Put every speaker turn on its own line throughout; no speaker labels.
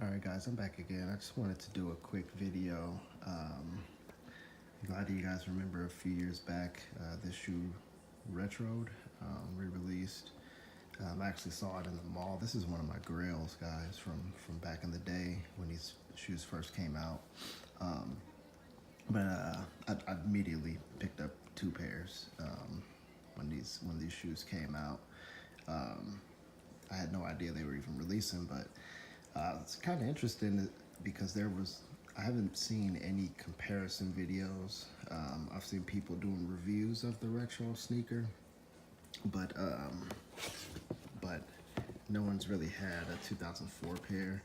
Alright guys, I'm back again. I just wanted to do a quick video. A lot of you guys remember a few years back, this shoe retroed, re-released. I actually saw it in the mall. This is one of my grails, guys, from back in the day when these shoes first came out. I immediately picked up two pairs when these shoes came out. I had no idea they were even releasing, but it's kind of interesting because I haven't seen any comparison videos. I've seen people doing reviews of the retro sneaker, but no one's really had a 2004 pair.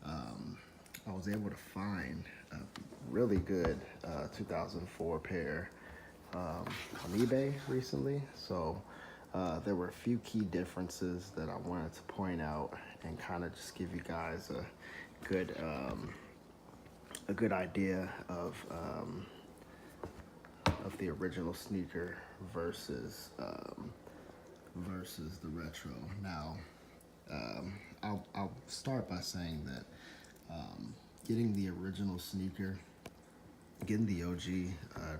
I was able to find a really good 2004 pair on eBay recently, so there were a few key differences that I wanted to point out and kind of just give you guys a good idea of the original sneaker versus the retro. Now, I'll start by saying that getting the original sneaker, getting the OG,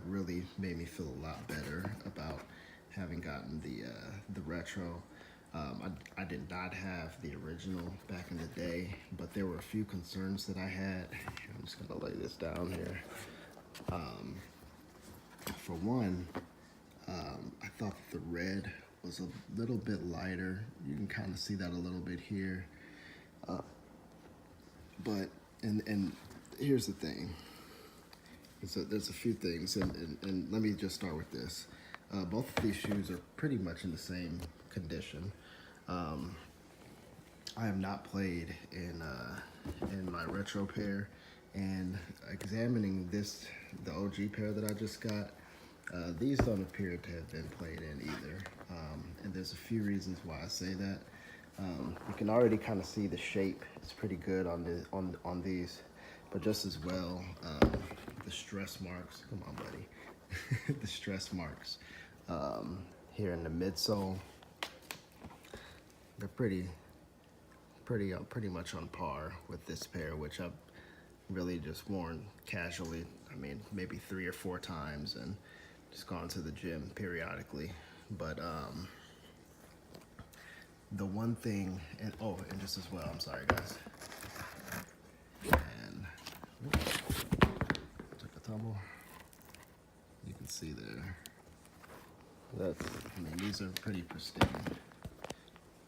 really made me feel a lot better about having gotten the retro. I did not have the original back in the day, but there were a few concerns that I had. I'm just gonna lay this down here. For one, I thought that the red was a little bit lighter. You can kind of see that a little bit here. But here's the thing. There's a few things, and let me just start with this. Both of these shoes are pretty much in the same condition. I have not played in my retro pair, and examining the OG pair that I just got, these don't appear to have been played in either. And there's a few reasons why I say that. You can already kind of see the shape. It's pretty good on these, but just as well, the stress marks. Come on, buddy. The stress marks here in the midsole. They're pretty much on par with this pair, which I've really just worn casually. I mean, maybe 3 or 4 times, and just gone to the gym periodically. But the one thing, and just as well, I'm sorry guys. And took a tumble. You can see there. I mean, these are pretty pristine.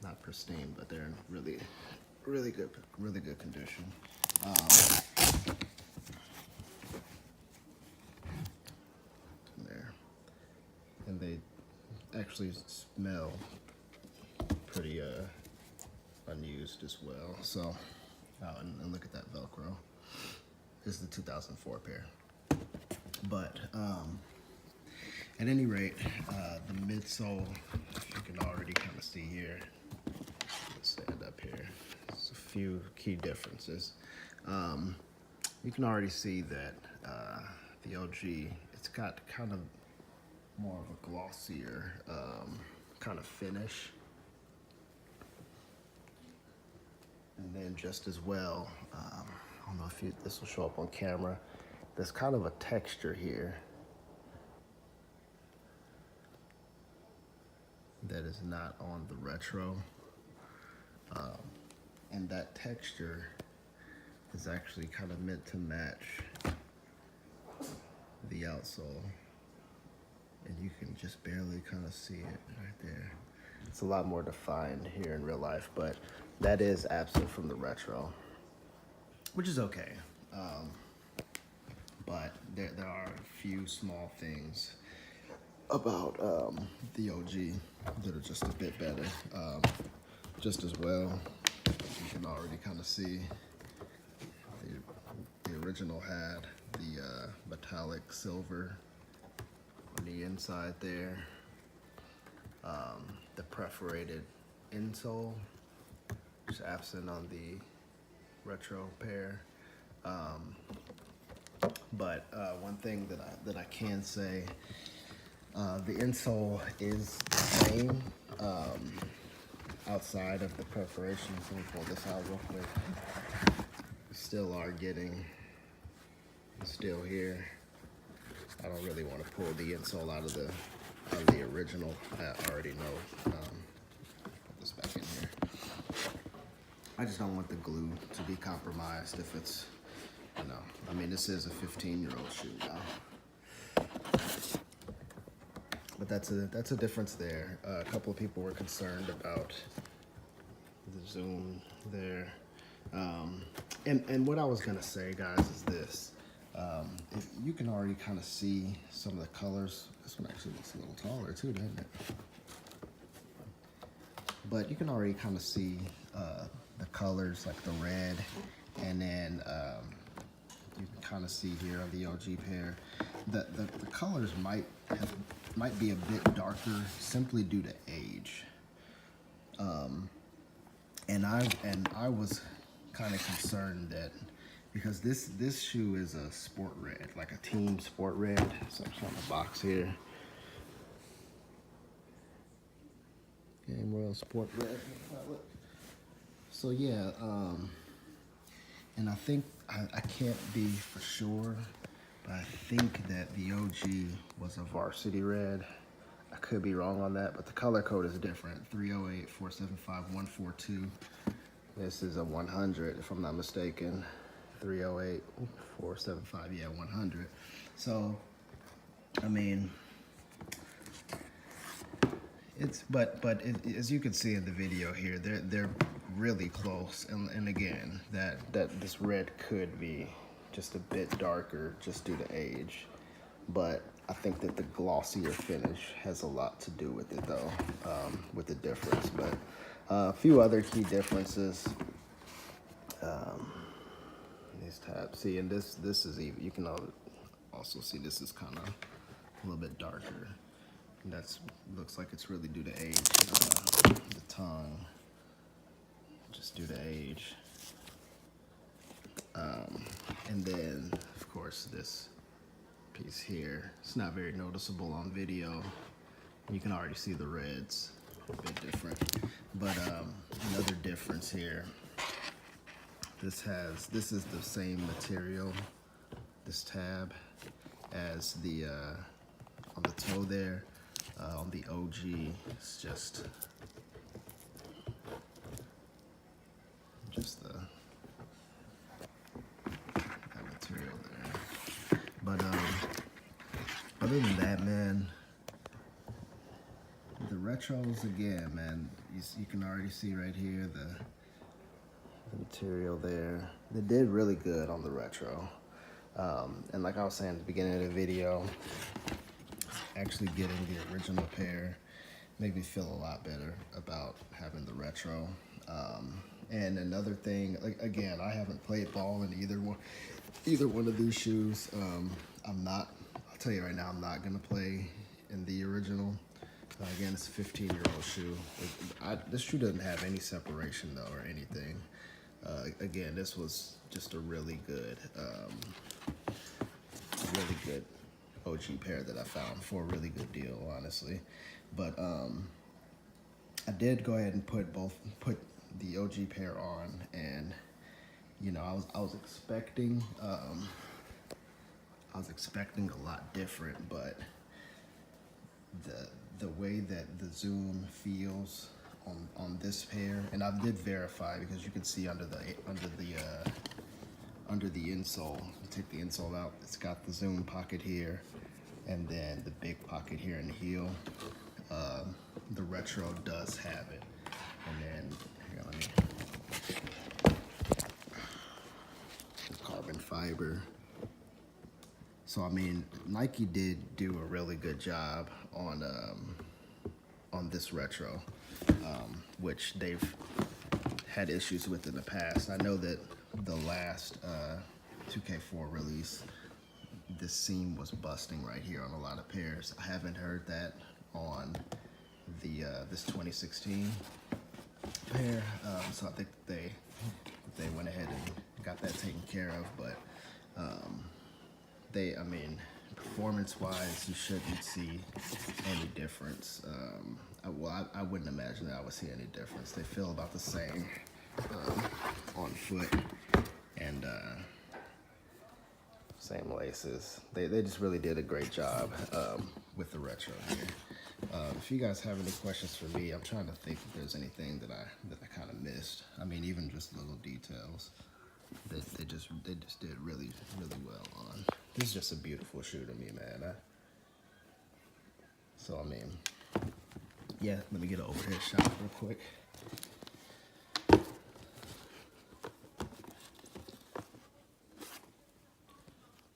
Not pristine, but they're in really good condition. There, and they actually smell pretty unused as well. So, and look at that Velcro. This is the 2004 pair. But at any rate, the midsole, you can already kind of see here. Let's stand up here. There's a few key differences. You can already see that the OG, it's got kind of more of a glossier kind of finish. And then just as well, I don't know if this will show up on camera, there's kind of a texture here that is not on the retro. And that texture is actually kind of meant to match the outsole. And you can just barely kind of see it right there. It's a lot more defined here in real life, but that is absent from the retro, which is okay. But there are a few small things about the OG that are just a bit better. Just as well, you can already kind of see the original had the metallic silver on the inside there. The perforated insole, which is absent on the retro pair. But one thing that I can say, the insole is the same outside of the perforations. Let me pull this out real quick. still are getting, still here. I don't really want to pull the insole out of the original. I already know. Put this back in here. I just don't want the glue to be compromised if it's, you know, I mean, this is a 15-year-old shoe now. But that's a difference there. A couple of people were concerned about the zoom there. And what I was gonna say, guys, is this. If you can already kind of see some of the colors. This one actually looks a little taller too, doesn't it? But you can already kind of see the colors, like the red, and then you can kind of see here on the OG pair, the colors might be a bit darker simply due to age. And I was kind of concerned that because this shoe is a sport red, like a team sport red. So it's on the box here. Game Royal Sport Red. So yeah, and I think I can't be for sure, but I think that the OG was a varsity red. I could be wrong on that, but the color code is different. 308 475 142. This is a 100, if I'm not mistaken. 308 475, yeah, 100. So, I mean, it's as you can see in the video here, they're really close. And again, that this red could be just a bit darker just due to age, but I think that the glossier finish has a lot to do with it, though, with the difference. But a few other key differences. These tabs, see, and this is even. You can also see this is kind of a little bit darker. And that's looks like it's really due to age. The tongue, just due to age. And then, of course, this piece here. It's not very noticeable on video. You can already see the reds, a bit different. But another difference here. This is the same material, this tab, as the on the toe there. On the OG, it's just that material there. But other than that, man, the retros again, man. You can already see right here the material there. They did really good on the retro. And like I was saying at the beginning of the video, actually getting the original pair made me feel a lot better about having the retro. And another thing, like, again, I haven't played ball in either one of these shoes. I'll tell you right now, I'm not gonna play in the original. Again, it's a 15-year-old shoe. This shoe doesn't have any separation though or anything. Again, this was just a really good OG pair that I found for a really good deal, honestly. But I did go ahead and put the OG pair on, and you know, I was expecting a lot different, but the way that the zoom feels on this pair, and I did verify because you can see under the insole. You take the insole out, it's got the zoom pocket here, and then the big pocket here in the heel. The retro does have it, and then here, let me. The carbon fiber. So I mean, Nike did do a really good job on this retro, which they've had issues with in the past. I know that the last 2K4 release, this seam was busting right here on a lot of pairs. I haven't heard that on the this 2016 pair, so I think they went ahead and got that taken care of. But I mean, performance-wise, you shouldn't see any difference. I wouldn't imagine that I would see any difference. They feel about the same on foot, and Same laces. They just really did a great job with the retro here. If you guys have any questions for me, I'm trying to think if there's anything that I kind of missed. I mean, even just little details. They just did really well on. This is just a beautiful shoe to me, man. So I mean, yeah. Let me get an overhead shot real quick.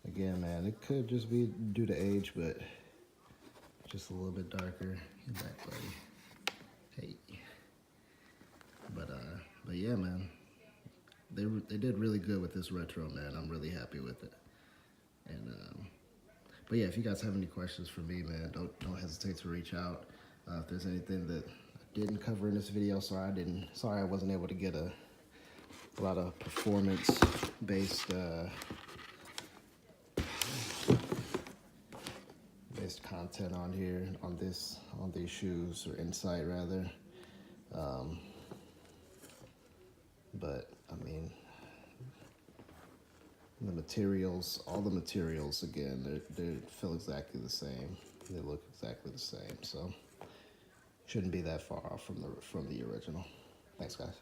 Again, man, it could just be due to age, but just a little bit darker. Get back, buddy. Hey. But yeah, man. They did really good with this retro, man. I'm really happy with it. And but yeah, if you guys have any questions for me, man, don't hesitate to reach out. If there's anything that I didn't cover in this video, sorry I wasn't able to get a lot of performance based content on here on these shoes, or insight rather. But I mean, the materials, all the materials, again, they feel exactly the same. They look exactly the same, so shouldn't be that far off from the original. Thanks, guys.